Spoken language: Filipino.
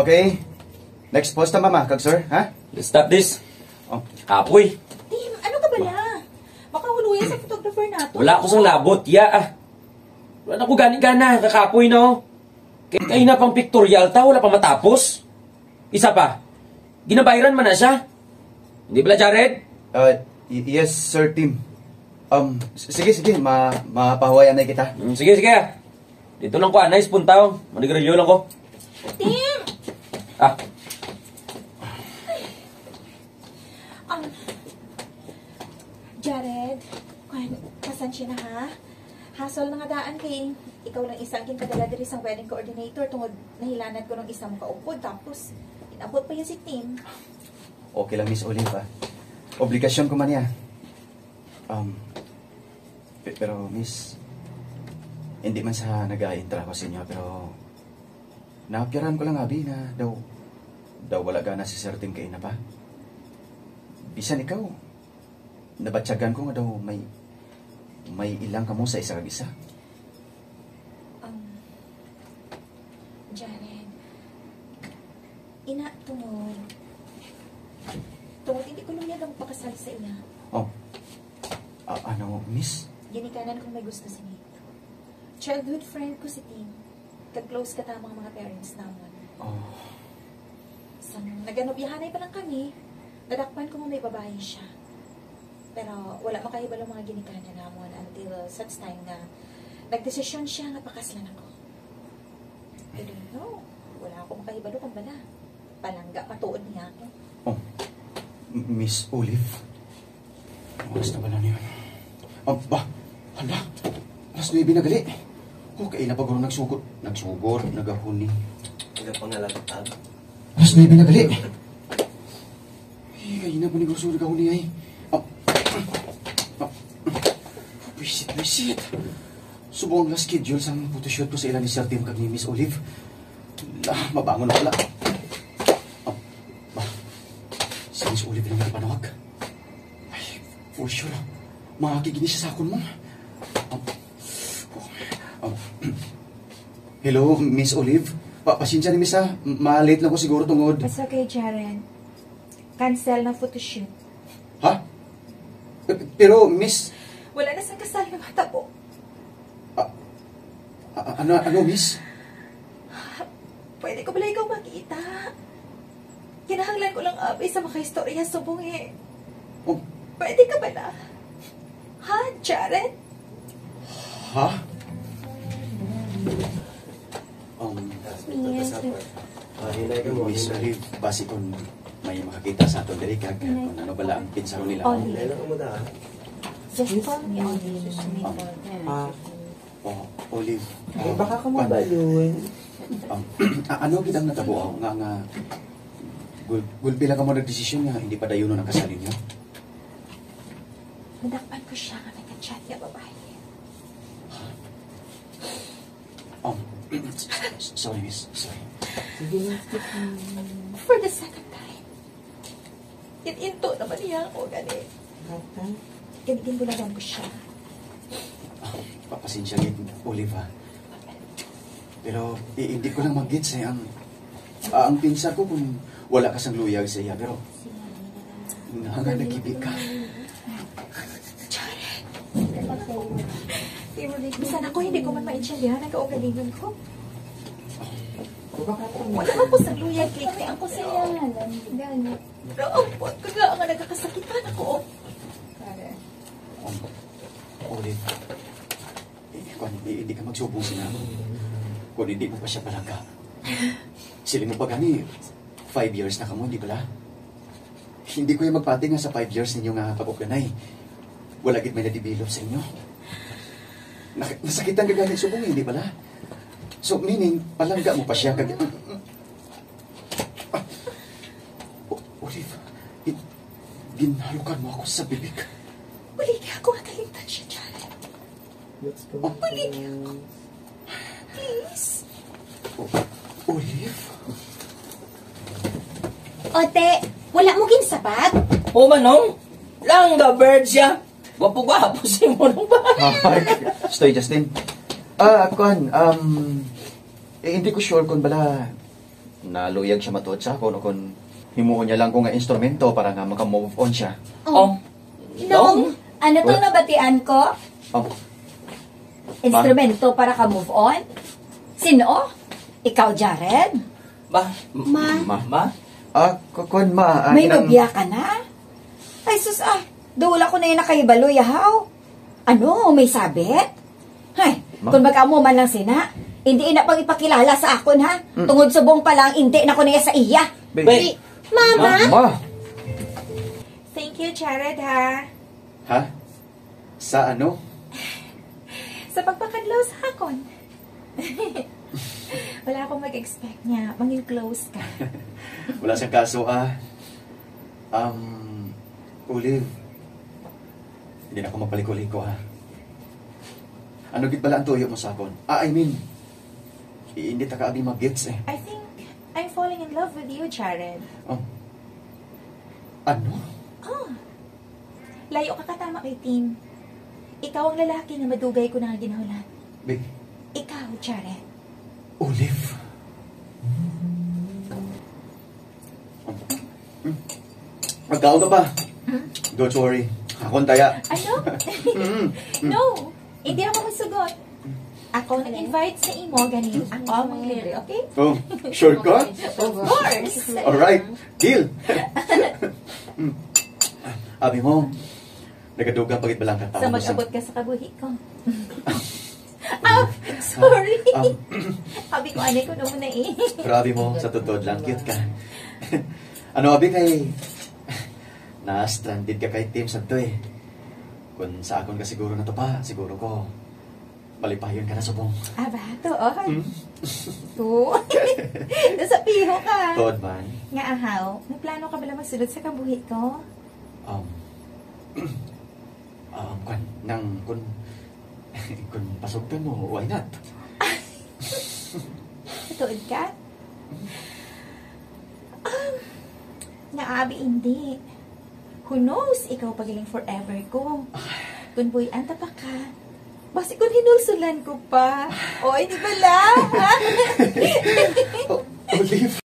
Okay. Next post na, mama. Kag, sir, ha? Let's stop this. Oh. Apoy. Tim, ano ka ba na? Makahuluyan sa photographer nato. Wala ako sang labot, ya. Wala na ko gani-gana, kakapoy, no? Kayo na pang pictorial ta, wala pa matapos. Isa pa, ginabayran man na siya. Hindi ba, Jared? Yes, sir, Tim. Sige, mapahawayan na kita. Sige. Dito lang ko, nice puntaw. Manigradyo lang ko. Tim! Jared, pasensya na ha. Hasol na nga daan kay ikaw lang isang kinpadala diri sa wedding coordinator tungod nahilanad ko ng isang kaupod tapos inabot pa yun si Tim. Okay lang, Miss Olive, obligasyon ko man yan. Pero Miss, hindi man sa nag-a-intra ko sa inyo, pero naapyaran ko lang, Abi, na daw wala gana si Sir Tim kayo na pa. Bisan ikaw, nabatsagan ko nga daw may ilang kamo sa isa kag isa. Jared, tungod hindi ko lang yan ang pakasal sa iya. Ano, Miss? Ginikanan kong may gusto si Nick. Childhood friend ko si Tim. Kag-close ka tamang mga parents naman. Nag-anobyahanay pa lang kami. Nadakpan ko mo may babae siya. Pero wala makahibalo mga ginikanan namon until such time na nagdesisyon siya nga pakaslan ako. I don't know. Wala ako makahibalo kung bala. Palangga patuod niya ako. Miss Olive? Oras na ba na niyon? Hala, alas 9 na gali. Okay na paguro nagsugor, nagahuni. Nagapangalagatag. Alas 9 na gali. Ay, na po ni Gusto nagahuni ay. Visit. Subong na schedule sa photoshoot ko sa ilan ni Sir Tim kag ni Miss Olive. Mabangon na pala. Si Miss Olive lang nagpanawag. Ay, for sure. Makakigini siya sa akon mo. Hello, Miss Olive. Pasensya ni Miss, ha. Ma-late lang ko siguro tungod. It's okay, Jared. Cancel na photoshoot. Ha? Pero, Miss... Wala na sa kasal ng matabo. Ano, Miss? Pwede ko pala ikaw makita. Kinahanglan ko lang abay sa makaistorya subong eh. Pwede ka ba na? Ha, Jared? Ha? Miss Olive, basi kung may makakita sa ato diri kag kung ano bala ang pinsaro nila. Just call me Olive. Olive. Baka ka mabalun. Ano gid ang natabo nga gulpi lang ka mo nagdesisyon nga hindi pa dayon ang kasalin niyo. Nadakpan ko siya nga nagka-chat niya babae. Sorry, Miss. Sorry. For the second time. Into naman niya ako gani. Ginbulagan ko siya. Papasensya gid, Olive, ha. Pero hindi ko lang mag-gets ang pinsa ko kung wala ka sang luyag sa iya, pero nga nagkibig ka. Jared! Bisan ako hindi ko man maintindihan ang kaugalingan ko. Wala ako sa luyag, kay ako sa iya. Naapot ko nga nga nagkakasakitan ako. Olive, hindi ka magsubong sila. Kung hindi mo pa siya palangga. Sila mo pa gani, 5 years na kamo, di ba la? Hindi ko yung magpati nga sa 5 years ninyo nga pag-uganay. Wala gid may na-develop sa inyo. Nasakitan ka gani subong, hindi ba la? So, meaning, palangga mo pa siya kag... Olive, ginhalukan mo ako sa bibig. Baligi ako makalimtan siya, Jared. Baligi ako. Please. Olive? Ote, wala mo ginsapat? O manong, langga bird siya. Gwapo-gwapo si mo nung ba? Stoy, Justin. Kuan, hindi ko sure kung bala naluyag siya matuod sa akon o kung himuon niya lang ko nga instrumento para nga maka-move on siya. Oh. Nung, ano to Well- nabatian ko? Oh, Instrumento para ka move on? Sino? Ikaw, Jared? Ma? ma? Kun ma, May nobya ka na? Ay, sus dula ko na yun nakahibalo, yahaw. Ano, may sabit? Hay, Ma? kung magkamo man lang sina, hindi na pang ipakilala sa akon, ha? Tungod subong pa lang, hindi na ko na sa iya. Wait. Mama? Ma! Thank you, Jared, ha? Ha? Sa ano? Sa pagpakadlaw sa hakon. Wala akong mag-expect niya. Maging close ka. Wala siyang kaso, Olive. Hindi na ako magpaliko-liko, ha? Ano git pala ang tuyo mo sa akon? I mean, hindi ta kaabi mag-gets, eh. I think I'm falling in love with you, Jared. Oh. Ano? Oh. Layo ka katama kay Tim. Ikaw ang lalaki na madugay ko na ginahulan. Big, Ikaw, Jared. Olive. Magkaon ka ba? Don't worry. Akon taya. Ano? No. Hindi ako masugot. Ako nag-invite sa imo, ganin. Ako ang magliri, okay? Oh, sure ka? Of course. Alright, deal. Abi mo, nagadugang pagit ba lang So katawa mo sa... mag-abot ka sa kabuhi ko. Sorry. Abi ko, anay ko naman na eh. Pero abi mo, sa tutod lang, cute ka. Ano, abi kay... Na-stranded ka kay Tim sa to eh. Kung sa akon ka siguro na to pa, siguro ko, balipayon ka na subong. Aba, tuon. To. Nasa piho ka. Tood man, Nga ahaw, may plano ka bala magsulod sa kabuhi ko? um, kun pasok ka mo, why not? Tuod ka? Naabi hindi. Who knows, ikaw pagiling forever ko. Kung boy, anta pa ka. Basi kung hinusulan ko pa. O, hindi bala? Olive.